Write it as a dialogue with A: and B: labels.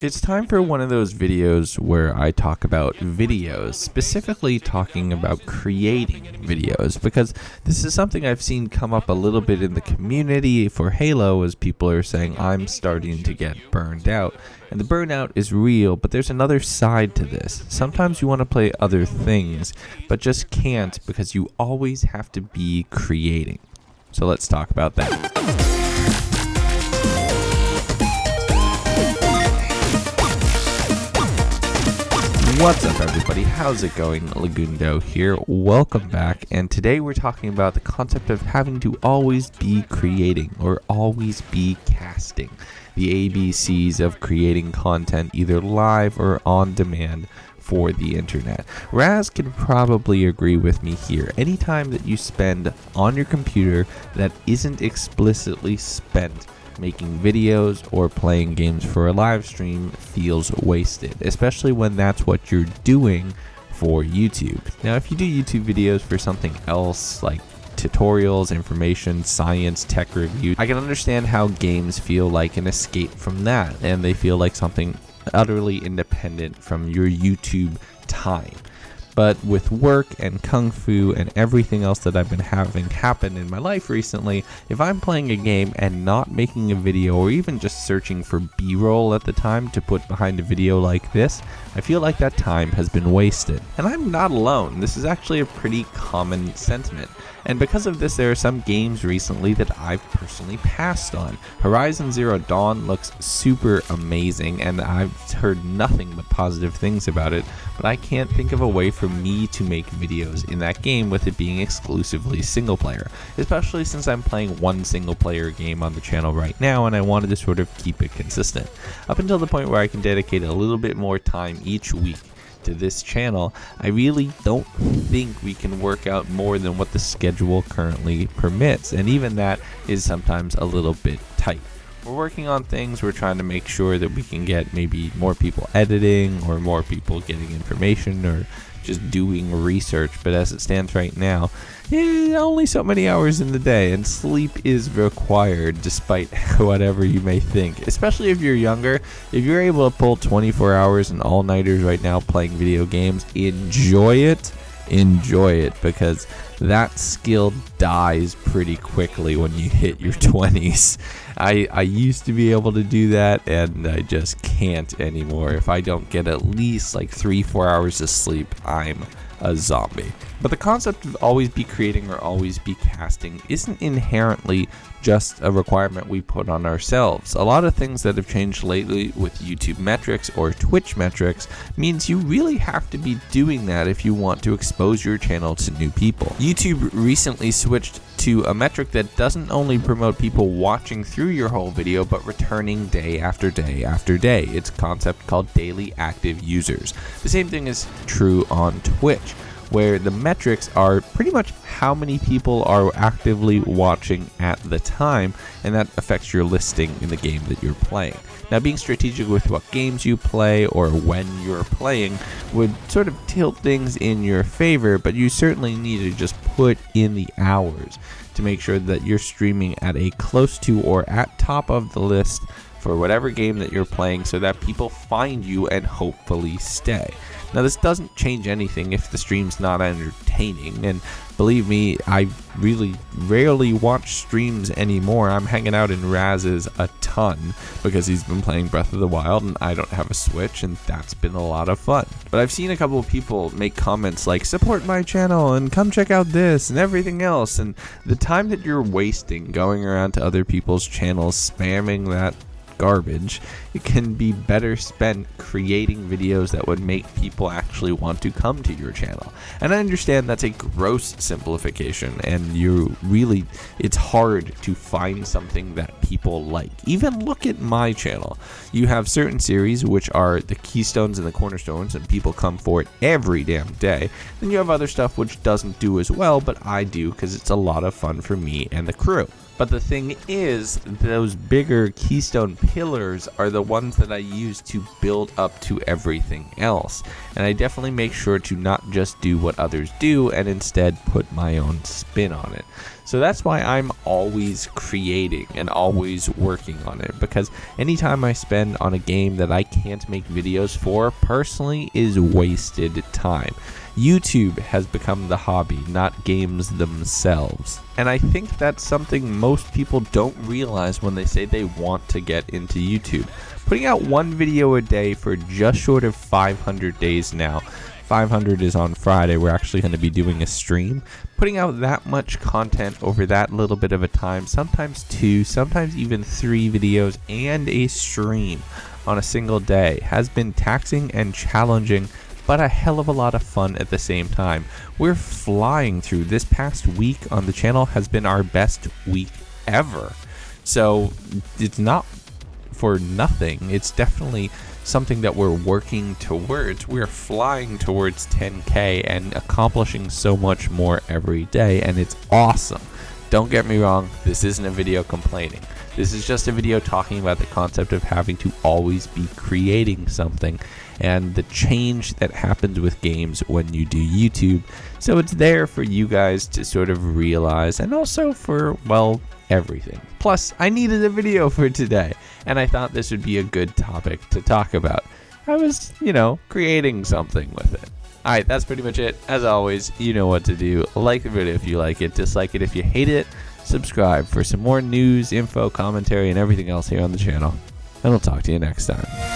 A: It's time for one of those videos where I talk about videos, specifically talking about creating videos, because this is something I've seen come up a little bit in the community for Halo as people are saying I'm starting to get burned out. And the burnout is real, but there's another side to this. Sometimes you want to play other things, but just can't because you always have to be creating. So let's talk about that. What's up, everybody? How's it going? Legundo here. Welcome back. And today we're talking about the concept of having to always be creating or always be casting. The ABCs of creating content either live or on demand for the internet. Raz can probably agree with me here. Anytime that you spend on your computer that isn't explicitly spent making videos or playing games for a live stream feels wasted, especially when that's what you're doing for YouTube. Now, if you do YouTube videos for something else like tutorials, information, science, tech review, I can understand how games feel like an escape from that, and they feel like something utterly independent from your YouTube time. But with work and kung fu and everything else that I've been having happen in my life recently, if I'm playing a game and not making a video or even just searching for B-roll at the time to put behind a video like this, I feel like that time has been wasted. And I'm not alone. This is actually a pretty common sentiment. And because of this, there are some games recently that I've personally passed on. Horizon Zero Dawn looks super amazing, and I've heard nothing but positive things about it, but I can't think of a way for me to make videos in that game with it being exclusively single player, especially since I'm playing one single player game on the channel right now, and I wanted to sort of keep it consistent. Up until the point where I can dedicate a little bit more time each week to this channel, I really don't think we can work out more than what the schedule currently permits, and even that is sometimes a little bit tight. We're working on things. We're trying to make sure that we can get maybe more people editing or more people getting information or just doing research, but as it stands right now, only so many hours in the day, and sleep is required despite whatever you may think. Especially if you're younger, if you're able to pull 24 hours and all-nighters right now playing video games, enjoy it, because that skill dies pretty quickly when you hit your 20s. I used to be able to do that, and I just can't anymore. If I don't get at least like 3-4 hours of sleep, I'm a zombie. But the concept of always be creating or always be casting isn't inherently just a requirement we put on ourselves. A lot of things that have changed lately with YouTube metrics or Twitch metrics means you really have to be doing that if you want to expose your channel to new people. YouTube recently switched to a metric that doesn't only promote people watching through your whole video, but returning day after day after day. It's a concept called daily active users. The same thing is true on Twitch, where the metrics are pretty much how many people are actively watching at the time, and that affects your listing in the game that you're playing. Now, being strategic with what games you play or when you're playing would sort of tilt things in your favor, but you certainly need to just put in the hours to make sure that you're streaming at a close to or at top of the list for whatever game that you're playing so that people find you and hopefully stay. Now, this doesn't change anything if the stream's not entertaining, and believe me, I really rarely watch streams anymore. I'm hanging out in Raz's a ton because he's been playing Breath of the Wild and I don't have a Switch, and that's been a lot of fun. But I've seen a couple of people make comments like, support my channel and come check out this and everything else, and the time that you're wasting going around to other people's channels spamming that garbage, it can be better spent creating videos that would make people actually want to come to your channel. And I understand that's a gross simplification, and it's hard to find something that people like. Even look at my channel. You have certain series which are the keystones and the cornerstones, and people come for it every damn day. Then you have other stuff which doesn't do as well, but I do because it's a lot of fun for me and the crew. But the thing is, those bigger keystone pillars are the ones that I use to build up to everything else. And I definitely make sure to not just do what others do and instead put my own spin on it. So that's why I'm always creating and always working on it, because anytime I spend on a game that I can't make videos for personally is wasted time. YouTube has become the hobby, not games themselves. And I think that's something most people don't realize when they say they want to get into YouTube. Putting out one video a day for just short of 500 days now. 500 is on Friday. We're actually going to be doing a stream. Putting out that much content over that little bit of a time, sometimes 2, sometimes even 3 videos and a stream on a single day has been taxing and challenging, but a hell of a lot of fun at the same time. We're flying through. This past week on the channel has been our best week ever. So it's not for nothing. It's definitely something that we're working towards. We're flying towards 10K and accomplishing so much more every day, and it's awesome. Don't get me wrong, this isn't a video complaining. This is just a video talking about the concept of having to always be creating something and the change that happens with games when you do YouTube. So it's there for you guys to sort of realize, and also for, well, everything. Plus, I needed a video for today, and I thought this would be a good topic to talk about. I was, creating something with it. Alright, that's pretty much it. As always, you know what to do. Like the video if you like it, dislike it if you hate it, subscribe for some more news, info, commentary, and everything else here on the channel. And I'll talk to you next time.